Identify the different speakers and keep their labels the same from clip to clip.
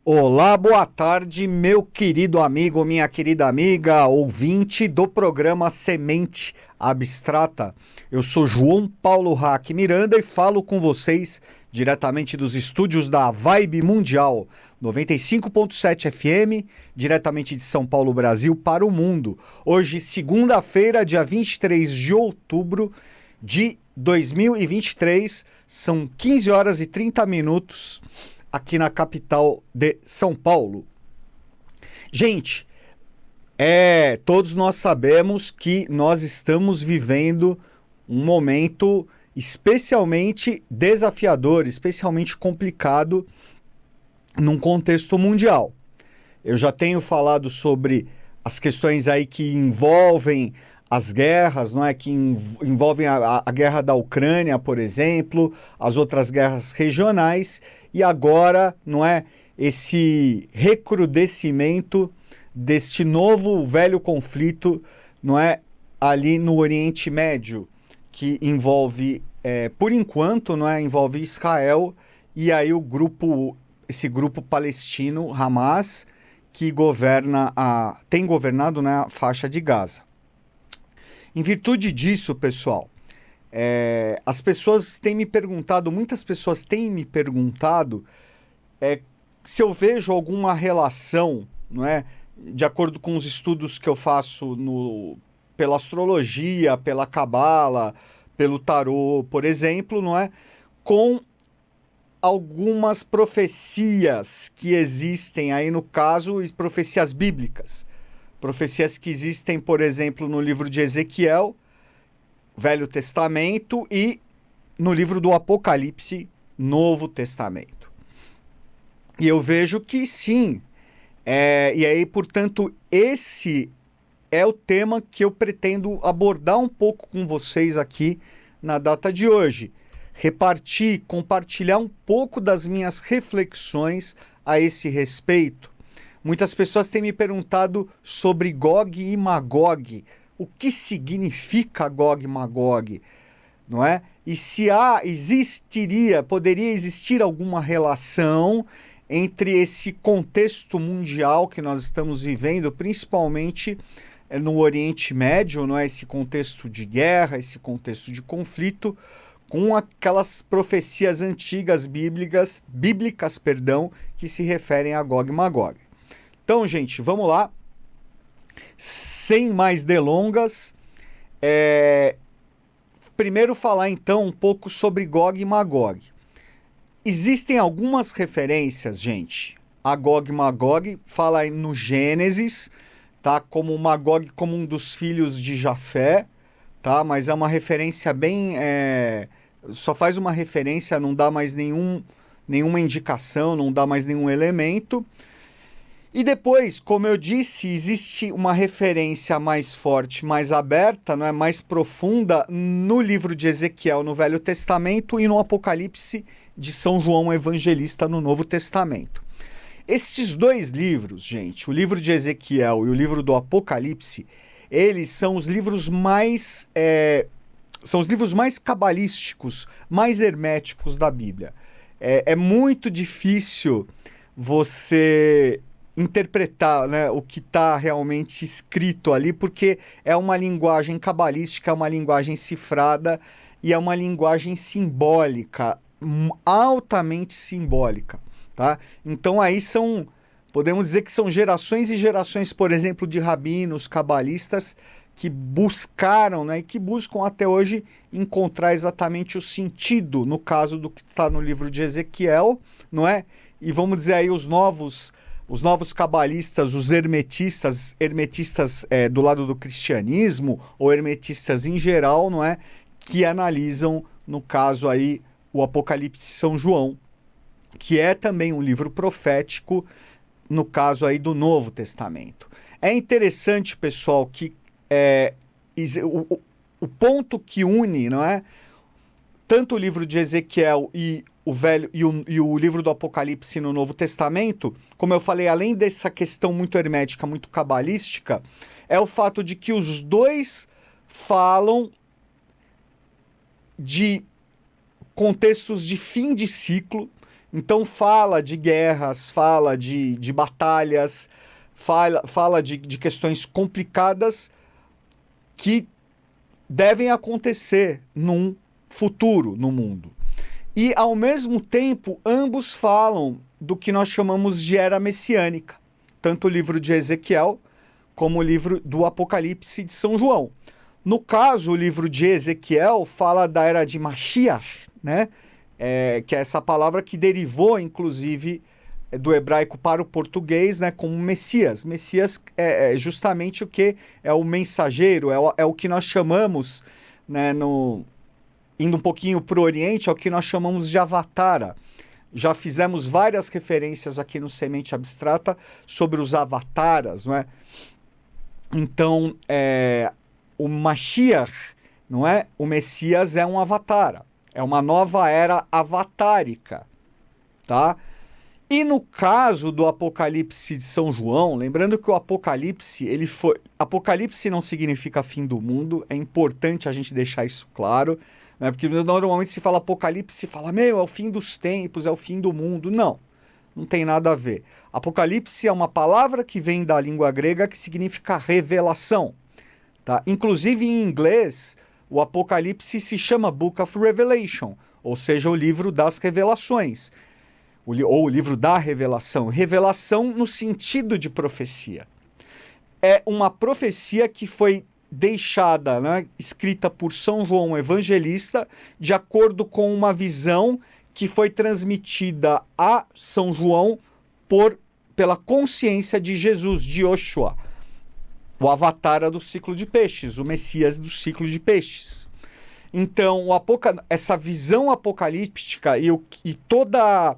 Speaker 1: Olá, boa tarde, meu querido amigo, minha querida amiga, ouvinte do programa Semente Abstrata. Eu sou João Paulo Hack Miranda e falo com vocês diretamente dos estúdios da Vibe Mundial 95.7 FM, diretamente de São Paulo, Brasil, para o mundo. Hoje, segunda-feira, dia 23 de outubro de 2023, são 15 horas e 30 minutos aqui na capital de São Paulo. Gente, todos nós sabemos que nós estamos vivendo um momento especialmente desafiador, especialmente complicado num contexto mundial. Eu já tenho falado sobre as questões aí que envolvem as guerras, não é? Que envolvem a guerra da Ucrânia, por exemplo, as outras guerras regionais, e agora, não é, esse recrudescimento deste novo velho conflito, não é, ali no Oriente Médio, que envolve, por enquanto, não é, envolve Israel e aí esse grupo palestino, Hamas, que tem governado, né, a faixa de Gaza. Em virtude disso, pessoal, as pessoas têm me perguntado, muitas pessoas têm me perguntado se eu vejo alguma relação, não é, de acordo com os estudos que eu faço pela astrologia, pela cabala, pelo tarô, por exemplo, não é, com algumas profecias que existem aí, no caso, profecias bíblicas. Profecias que existem, por exemplo, no livro de Ezequiel, Velho Testamento, e no livro do Apocalipse, Novo Testamento. E eu vejo que sim. E aí, portanto, esse é o tema que eu pretendo abordar um pouco com vocês aqui na data de hoje. Compartilhar um pouco das minhas reflexões a esse respeito. Muitas pessoas têm me perguntado sobre Gog e Magog. O que significa Gog e Magog? Não é? E se poderia existir alguma relação entre esse contexto mundial que nós estamos vivendo, principalmente no Oriente Médio, não é? Esse contexto de guerra, esse contexto de conflito, com aquelas profecias antigas bíblicas, que se referem a Gog e Magog. Então, gente, vamos lá. Sem mais delongas, primeiro falar então um pouco sobre Gog e Magog. Existem algumas referências, gente, a Gog e Magog, fala aí no Gênesis, tá? Como Magog como um dos filhos de Jafé, tá? Mas é uma referência bem... só faz uma referência, não dá mais nenhuma indicação, não dá mais nenhum elemento. E depois, como eu disse, existe uma referência mais forte, mais aberta, não é, mais profunda no livro de Ezequiel no Velho Testamento e no Apocalipse de São João Evangelista no Novo Testamento. Esses dois livros, gente, o livro de Ezequiel e o livro do Apocalipse, eles são os livros mais cabalísticos, mais herméticos da Bíblia. É muito difícil você interpretar, né, o que está realmente escrito ali, porque é uma linguagem cabalística, é uma linguagem cifrada e é uma linguagem simbólica, altamente simbólica, tá? Então aí podemos dizer que são gerações e gerações, por exemplo, de rabinos, cabalistas, que buscaram, né, e que buscam até hoje encontrar exatamente o sentido, no caso do que está no livro de Ezequiel, não é? E vamos dizer aí os novos cabalistas, os hermetistas do lado do cristianismo, ou hermetistas em geral, não é? Que analisam, no caso aí, o Apocalipse de São João, que é também um livro profético, no caso aí do Novo Testamento. É interessante, pessoal, que o ponto que une, não é, tanto o livro de Ezequiel e o livro do Apocalipse no Novo Testamento, como eu falei, além dessa questão muito hermética, muito cabalística, é o fato de que os dois falam de contextos de fim de ciclo, Então fala de guerras, fala de batalhas, fala de questões complicadas que devem acontecer num futuro no mundo. E, ao mesmo tempo, ambos falam do que nós chamamos de era messiânica, tanto o livro de Ezequiel como o livro do Apocalipse de São João. No caso, o livro de Ezequiel fala da era de Mashiach, né? Que é essa palavra que derivou, inclusive, do hebraico para o português, né, como Messias. Messias é justamente o que é o mensageiro, é o que nós chamamos, né, indo um pouquinho para o Oriente, é o que nós chamamos de avatara. Já fizemos várias referências aqui no Semente Abstrata sobre os avataras, não é? Então, o Mashiach, não é? O Messias é um avatara. É uma nova era avatárica, tá? E no caso do Apocalipse de São João, lembrando que o Apocalipse, Apocalipse não significa fim do mundo, é importante a gente deixar isso claro, né? Porque normalmente se fala Apocalipse, se fala, é o fim dos tempos, é o fim do mundo. Não tem nada a ver. Apocalipse é uma palavra que vem da língua grega que significa revelação, tá? Inclusive em inglês, o Apocalipse se chama Book of Revelation, ou seja, o livro das revelações, ou o livro da revelação. Revelação no sentido de profecia. É uma profecia que foi deixada, né, escrita por São João Evangelista, de acordo com uma visão que foi transmitida a São João pela consciência de Jesus, de Yoshua, o avatara do ciclo de peixes, o Messias do ciclo de peixes. Então, essa visão apocalíptica e toda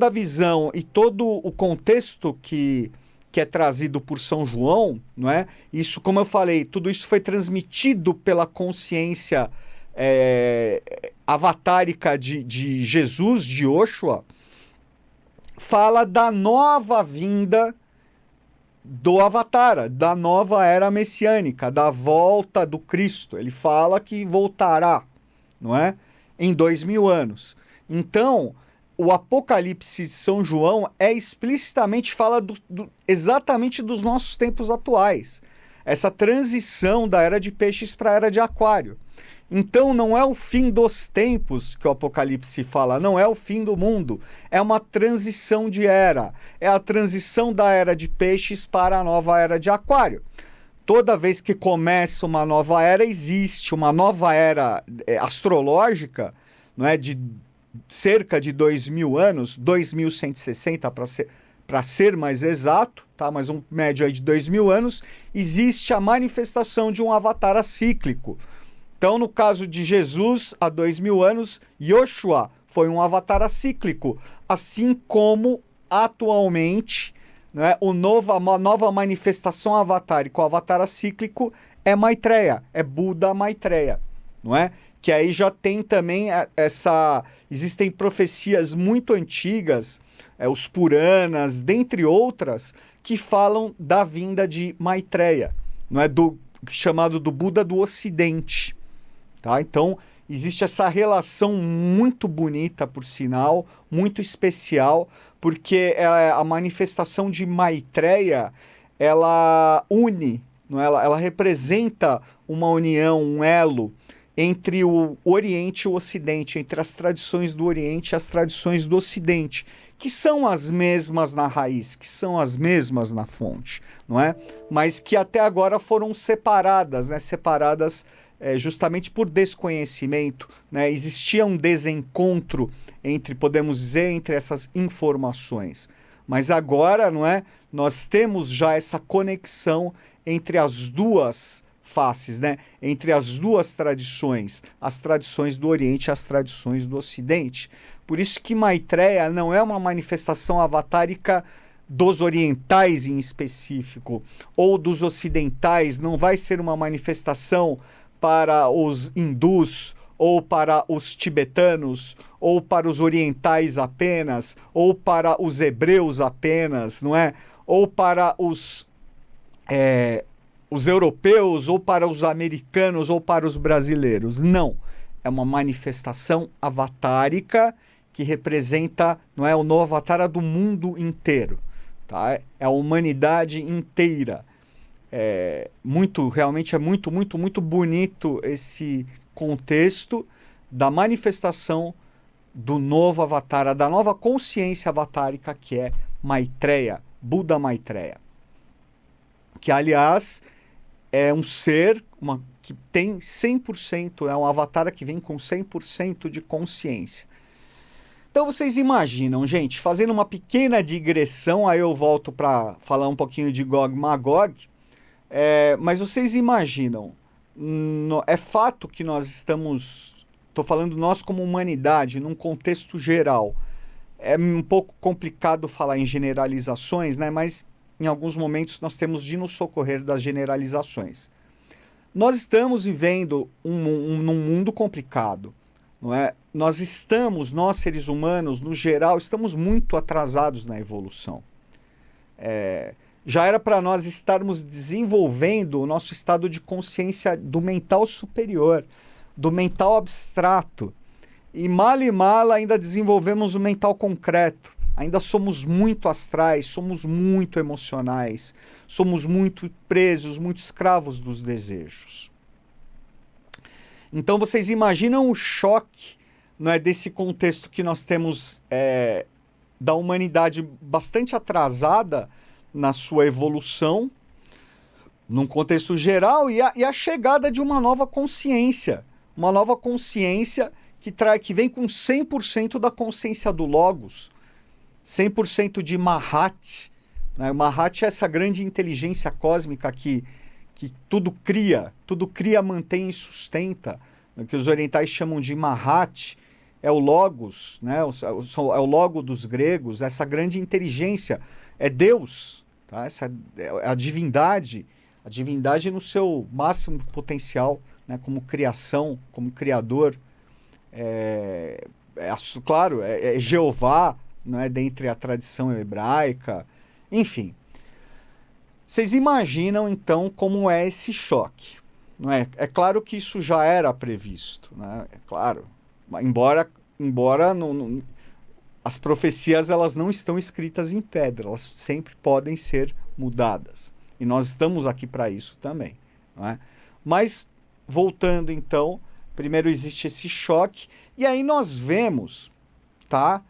Speaker 1: a visão e todo o contexto que é trazido por São João, não é? Isso, como eu falei, tudo isso foi transmitido pela consciência avatárica de Jesus, de Yoshua, fala da nova vinda do Avatara, da nova era messiânica, da volta do Cristo. Ele fala que voltará, não é? Em 2000 anos. Então, o Apocalipse de São João explicitamente fala exatamente dos nossos tempos atuais. Essa transição da era de peixes para a era de aquário. Então não é o fim dos tempos que o Apocalipse fala, não é o fim do mundo, é uma transição de era, é a transição da era de peixes para a nova era de aquário. Toda vez que começa uma nova era, existe uma nova era astrológica, não é, de cerca de 2000 anos, 2160 para ser mais exato, tá? Mas um médio aí de 2000 anos, existe a manifestação de um avatar cíclico. Então, no caso de Jesus, há 2000 anos, Yoshua foi um avatar cíclico, assim como atualmente, né, uma nova manifestação avatárica, o avatar cíclico é Maitreya, é Buda Maitreya, não é? Que aí já tem também existem profecias muito antigas, os Puranas, dentre outras, que falam da vinda de Maitreya, não é? Chamado do Buda do Ocidente. Tá? Então, existe essa relação muito bonita, por sinal, muito especial, porque a manifestação de Maitreya, ela une, não é? Ela representa uma união, um elo entre o Oriente e o Ocidente, entre as tradições do Oriente e as tradições do Ocidente, que são as mesmas na raiz, que são as mesmas na fonte, não é? Mas que até agora foram separadas, né? Separadas justamente por desconhecimento, né? Existia um desencontro podemos dizer, entre essas informações. Mas agora, não é? Nós temos já essa conexão entre as duas faces, né? Entre as duas tradições, as tradições do Oriente e as tradições do Ocidente. Por isso que Maitreya não é uma manifestação avatárica dos orientais em específico, ou dos ocidentais, não vai ser uma manifestação para os hindus, ou para os tibetanos, ou para os orientais apenas, ou para os hebreus apenas, não é? Ou para os europeus, ou para os americanos, ou para os brasileiros. Não. É uma manifestação avatárica que representa, não é, o novo Avatara do mundo inteiro, tá? É a humanidade inteira. Realmente é muito bonito esse contexto da manifestação do novo Avatara, da nova consciência avatárica que é Maitreya, Buda Maitreya. Que, aliás, é um ser que tem 100%, é um Avatara que vem com 100% de consciência. Então vocês imaginam, gente, fazendo uma pequena digressão, aí eu volto para falar um pouquinho de Gog Magog, mas vocês imaginam, é fato que nós estamos, estou falando nós como humanidade, num contexto geral, é um pouco complicado falar em generalizações, né? Mas em alguns momentos nós temos de nos socorrer das generalizações. Nós estamos vivendo num mundo complicado, não é? Nós seres humanos, no geral, estamos muito atrasados na evolução. Já era para nós estarmos desenvolvendo o nosso estado de consciência do mental superior, do mental abstrato. E mal ainda desenvolvemos o mental concreto. Ainda somos muito astrais, somos muito emocionais, somos muito presos, muito escravos dos desejos. Então vocês imaginam o choque, não é, desse contexto que nós temos da humanidade bastante atrasada na sua evolução, num contexto geral, e a chegada de uma nova consciência que vem com 100% da consciência do Logos, 100% de Mahat. Né? Mahat é essa grande inteligência cósmica que tudo cria, mantém e sustenta. O que os orientais chamam de Mahat é o Logos, né? É o Logo dos gregos, essa grande inteligência. É Deus, tá? Essa é a divindade no seu máximo potencial, né? Como criação, como criador. Claro, é Jeová, não é, dentre a tradição hebraica, enfim. Vocês imaginam, então, como é esse choque, não é? É claro que isso já era previsto, né? É claro, embora as profecias elas não estão escritas em pedra, elas sempre podem ser mudadas. E nós estamos aqui para isso também, não é? Mas, voltando então, primeiro existe esse choque, e aí nós vemos, tá?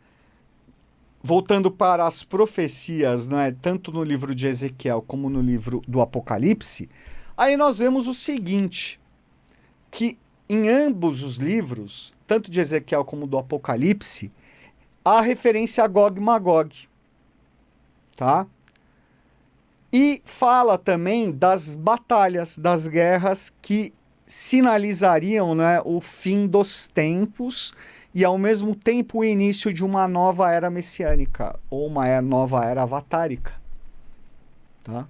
Speaker 1: Voltando para as profecias, né, tanto no livro de Ezequiel como no livro do Apocalipse, aí nós vemos o seguinte, que em ambos os livros, tanto de Ezequiel como do Apocalipse, há referência a Gog e Magog, tá? E fala também das batalhas, das guerras que sinalizariam, né, o fim dos tempos e, ao mesmo tempo, o início de uma nova era messiânica, ou uma nova era avatárica. Tá?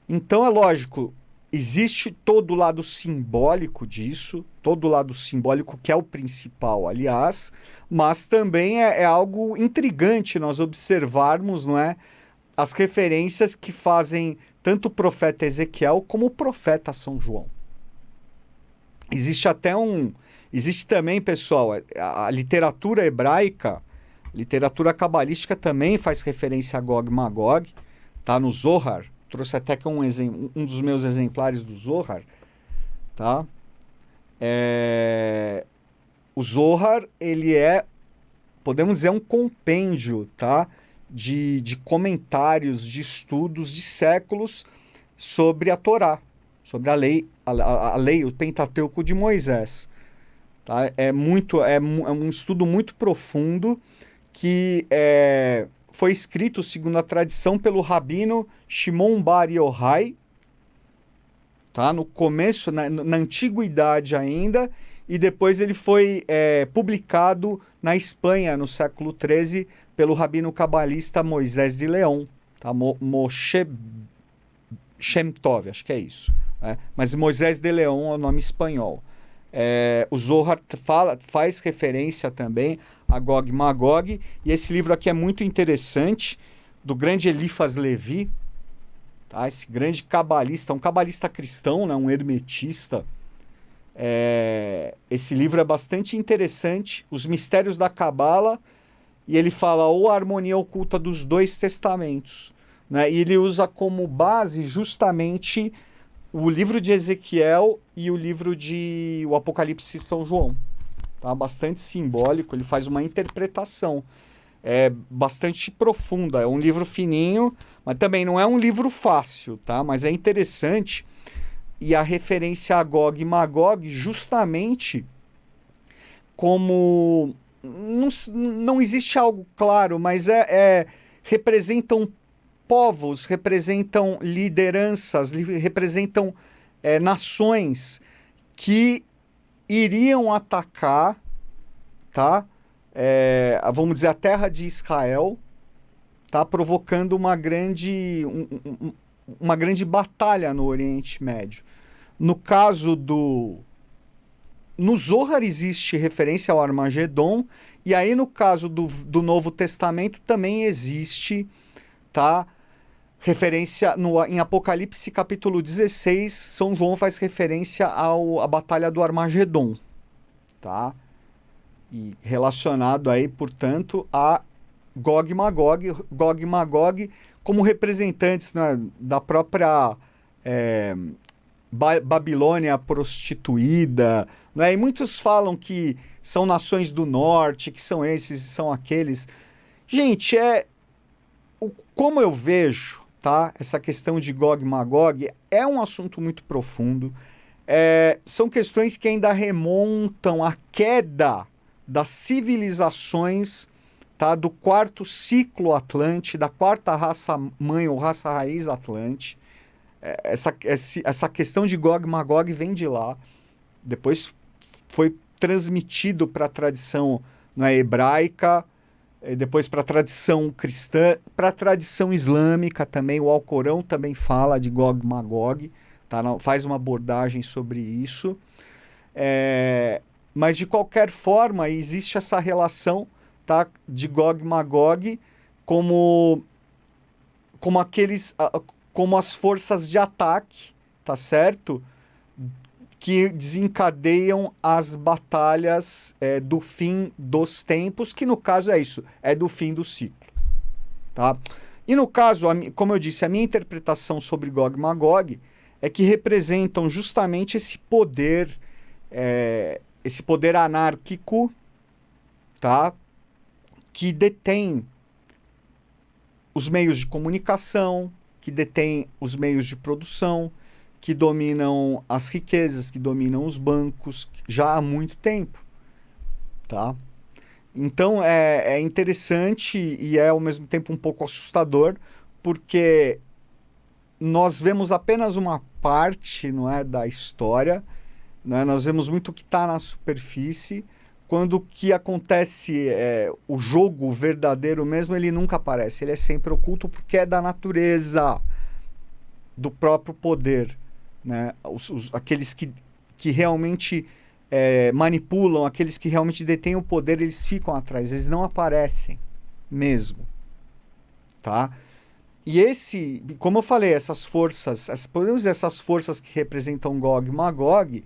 Speaker 1: Então, é lógico, existe todo o lado simbólico disso, todo o lado simbólico que é o principal, aliás, mas também é algo intrigante nós observarmos, não é, as referências que fazem tanto o profeta Ezequiel como o profeta São João. Existe também, pessoal, a literatura hebraica, literatura cabalística também faz referência a Gog e Magog, tá? No Zohar, trouxe até que um dos meus exemplares do Zohar, tá? O Zohar, ele podemos dizer, um compêndio, tá? De comentários, de estudos de séculos sobre a Torá, sobre a lei, o Pentateuco de Moisés. Tá? É um estudo muito profundo que foi escrito, segundo a tradição, pelo rabino Shimon Bar Yochai, tá? No começo, na antiguidade ainda, e depois ele foi publicado na Espanha, no século XIII, pelo rabino cabalista Moisés de León, tá? Moshe Shem Tov, acho que é isso. Mas Moisés de León é o nome espanhol. O Zohar faz referência também a Gog e Magog, e esse livro aqui é muito interessante, do grande Eliphas Levi, tá? Esse grande cabalista, um cabalista cristão, né? Um hermetista, Esse livro é bastante interessante, Os Mistérios da Cabala, e ele fala ou a harmonia oculta dos dois testamentos, né? E ele usa como base justamente o livro de Ezequiel e o livro de o Apocalipse de São João. Tá? Bastante simbólico, ele faz uma interpretação bastante profunda. É um livro fininho, mas também não é um livro fácil, tá? Mas é interessante. E a referência a Gog e Magog justamente como... Não existe algo claro, mas representam povos, representam lideranças, representam nações que iriam atacar, tá? Vamos dizer, a terra de Israel, tá? Provocando uma grande batalha no Oriente Médio. No caso no Zohar existe referência ao Armagedon, e aí no caso do Novo Testamento também existe, tá? Referência em Apocalipse capítulo 16, São João faz referência à batalha do Armagedon, tá? E relacionado aí, portanto, a Gog e Magog como representantes, né, da própria Babilônia prostituída, né? E muitos falam que são nações do norte, que são esses e são aqueles. Gente, como eu vejo, tá? Essa questão de Gog e Magog é um assunto muito profundo. São questões que ainda remontam à queda das civilizações, tá? Do quarto ciclo Atlante, da quarta raça mãe ou raça raiz Atlante. Essa questão de Gog e Magog vem de lá. Depois foi transmitido para a tradição, né, hebraica, depois para a tradição cristã, para a tradição islâmica também. O Alcorão também fala de Gog e Magog, tá? Faz uma abordagem sobre isso. Mas, de qualquer forma, existe essa relação, tá, de Gog e Magog como as forças de ataque, tá certo? Que desencadeiam as batalhas do fim dos tempos, que no caso é isso, é do fim do ciclo, tá? E no caso, como eu disse, a minha interpretação sobre Gog e Magog é que representam justamente esse poder anárquico, tá? Que detém os meios de comunicação, que detém os meios de produção, que dominam as riquezas, que dominam os bancos já há muito tempo, tá? Então é interessante e é ao mesmo tempo um pouco assustador, porque nós vemos apenas uma parte, não é, da história, né? Nós vemos muito o que está na superfície, quando o que acontece, o jogo verdadeiro mesmo, ele nunca aparece, ele é sempre oculto porque é da natureza, do próprio poder, né? Aqueles que realmente manipulam, aqueles que realmente detêm o poder, eles ficam atrás, eles não aparecem mesmo, tá? E como eu falei, essas forças, podemos dizer, essas forças que representam Gog e Magog,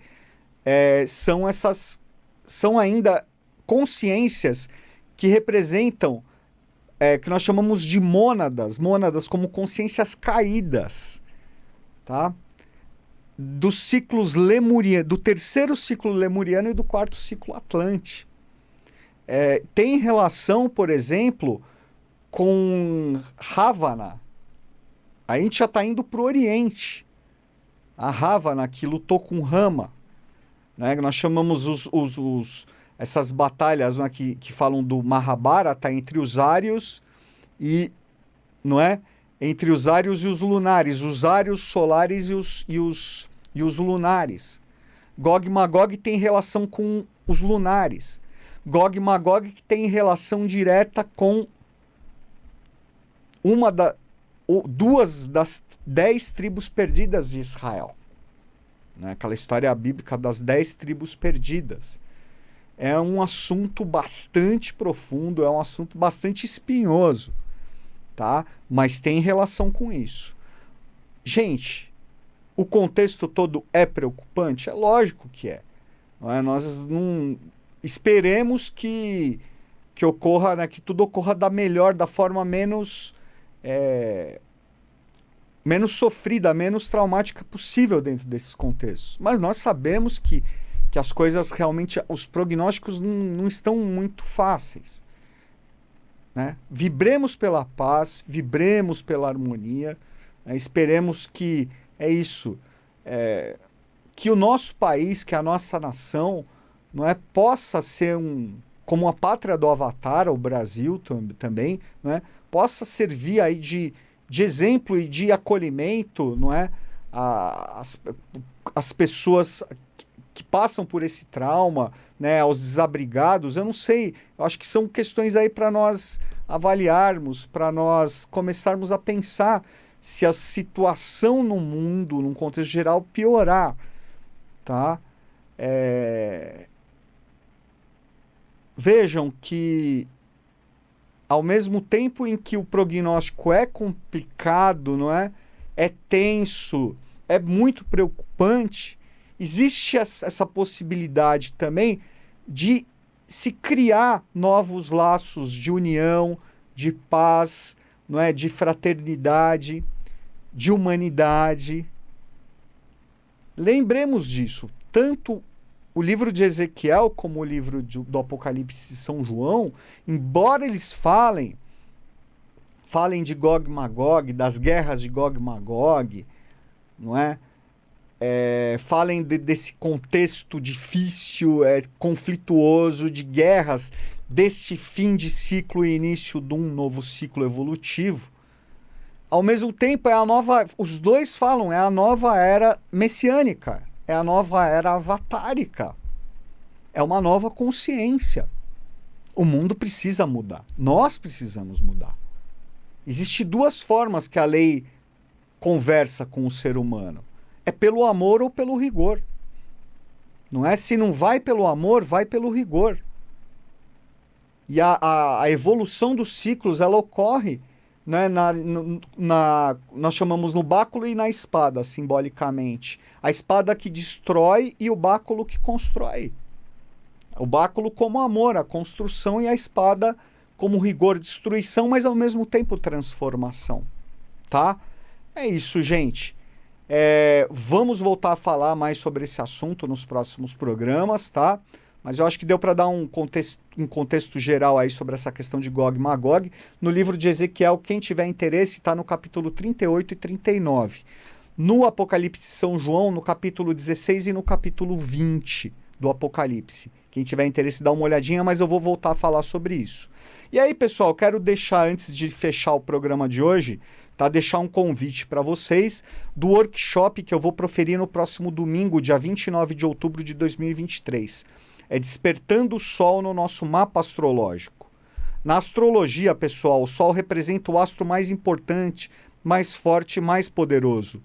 Speaker 1: são ainda consciências que representam, que nós chamamos de mônadas como consciências caídas, tá? Dos ciclos lemurianos, do terceiro ciclo lemuriano e do quarto ciclo Atlante. Tem relação, por exemplo, com Ravana. A gente já está indo para o Oriente. A Ravana, que lutou com Rama, né? Nós chamamos essas batalhas, né, que falam do Mahabharata entre os ários não é? Entre os ários e os lunares, os ários solares e os lunares. Gog e Magog tem relação com os lunares. Gog e Magog que tem relação direta com duas das 10 tribos perdidas de Israel. Né? Aquela história bíblica das 10 tribos perdidas. É um assunto bastante profundo, é um assunto bastante espinhoso, tá? Mas tem relação com isso. Gente, o contexto todo é preocupante? É lógico que é. Não é? Nós não esperemos que ocorra, né, que tudo ocorra da forma menos sofrida, menos traumática possível dentro desses contextos. Mas nós sabemos que as coisas realmente, os prognósticos não estão muito fáceis. Né? Vibremos pela paz, vibremos pela harmonia, né? Esperemos que é isso, que o nosso país, que a nossa nação, não é, possa ser como a pátria do Avatar, o Brasil também, não é, possa servir aí de exemplo e de acolhimento, não é, as pessoas que passam por esse trauma, né, aos desabrigados. Eu não sei, eu acho que são questões aí para nós avaliarmos, para nós começarmos a pensar se a situação no mundo, num contexto geral, piorar, tá? Vejam que, ao mesmo tempo em que o prognóstico é complicado, não é? É tenso, é muito preocupante, existe essa possibilidade também de se criar novos laços de união, de paz, não é? De fraternidade, de humanidade. Lembremos disso. Tanto o livro de Ezequiel como o livro do Apocalipse de São João, embora eles falem de Gog e Magog, das guerras de Gog e Magog, não é? Falem desse contexto difícil, conflituoso, de guerras, deste fim de ciclo e início de um novo ciclo evolutivo. Ao mesmo tempo, os dois falam, é a nova era messiânica, é a nova era avatárica, é uma nova consciência. O mundo precisa mudar, nós precisamos mudar. Existem duas formas que a lei conversa com o ser humano. É pelo amor ou pelo rigor. Não é? Se não vai pelo amor, vai pelo rigor. E a evolução dos ciclos, ela ocorre, né, nós chamamos no báculo e na espada, simbolicamente. A espada que destrói e o báculo que constrói. O báculo como amor, a construção, e a espada como rigor, destruição, mas ao mesmo tempo transformação. Tá? É isso, gente. Vamos voltar a falar mais sobre esse assunto nos próximos programas, tá? Mas eu acho que deu para dar um contexto geral aí sobre essa questão de Gog e Magog. No livro de Ezequiel, quem tiver interesse, está no capítulo 38 e 39. No Apocalipse de São João, no capítulo 16 e no capítulo 20 do Apocalipse. Quem tiver interesse, dá uma olhadinha, mas eu vou voltar a falar sobre isso. E aí, pessoal, quero deixar, antes de fechar o programa de hoje, tá, deixar um convite para vocês do workshop que eu vou proferir no próximo domingo, dia 29 de outubro de 2023. É Despertando o Sol no nosso mapa astrológico. Na astrologia, pessoal, o Sol representa o astro mais importante, mais forte e mais poderoso.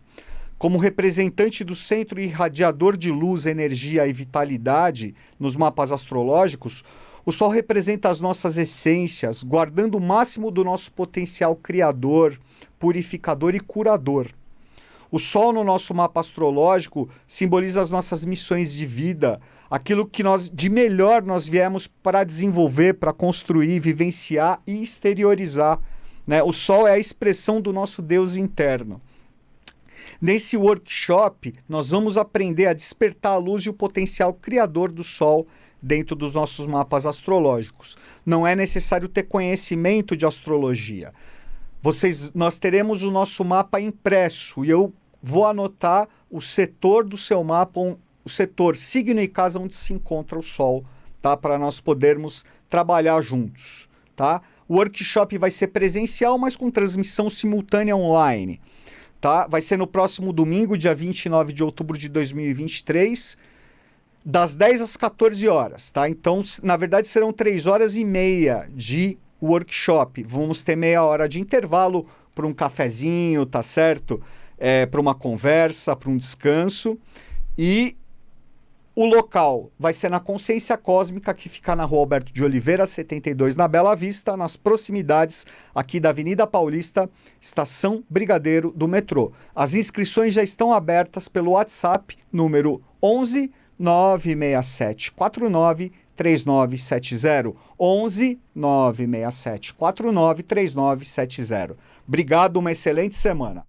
Speaker 1: Como representante do centro irradiador de luz, energia e vitalidade nos mapas astrológicos, o Sol representa as nossas essências, guardando o máximo do nosso potencial criador, purificador e curador. O Sol no nosso mapa astrológico simboliza as nossas missões de vida, aquilo que de melhor nós viemos para desenvolver, para construir, vivenciar e exteriorizar. Né? O Sol é a expressão do nosso Deus interno. Nesse workshop, nós vamos aprender a despertar a luz e o potencial criador do Sol dentro dos nossos mapas astrológicos. Não é necessário ter conhecimento de astrologia. Nós teremos o nosso mapa impresso e eu vou anotar o setor do seu mapa, o setor, signo e casa onde se encontra o Sol, tá? Para nós podermos trabalhar juntos. Tá? O workshop vai ser presencial, mas com transmissão simultânea online. Tá? Vai ser no próximo domingo, dia 29 de outubro de 2023, das 10 às 14 horas. Tá? Então, na verdade, serão 3 horas e meia de workshop. Vamos ter meia hora de intervalo para um cafezinho, tá certo? Para uma conversa, para um descanso. E o local vai ser na Consciência Cósmica, que fica na Rua Alberto de Oliveira, 72, na Bela Vista, nas proximidades aqui da Avenida Paulista, Estação Brigadeiro do metrô. As inscrições já estão abertas pelo WhatsApp, número 11 967493970. 11 967493970. Obrigado, uma excelente semana.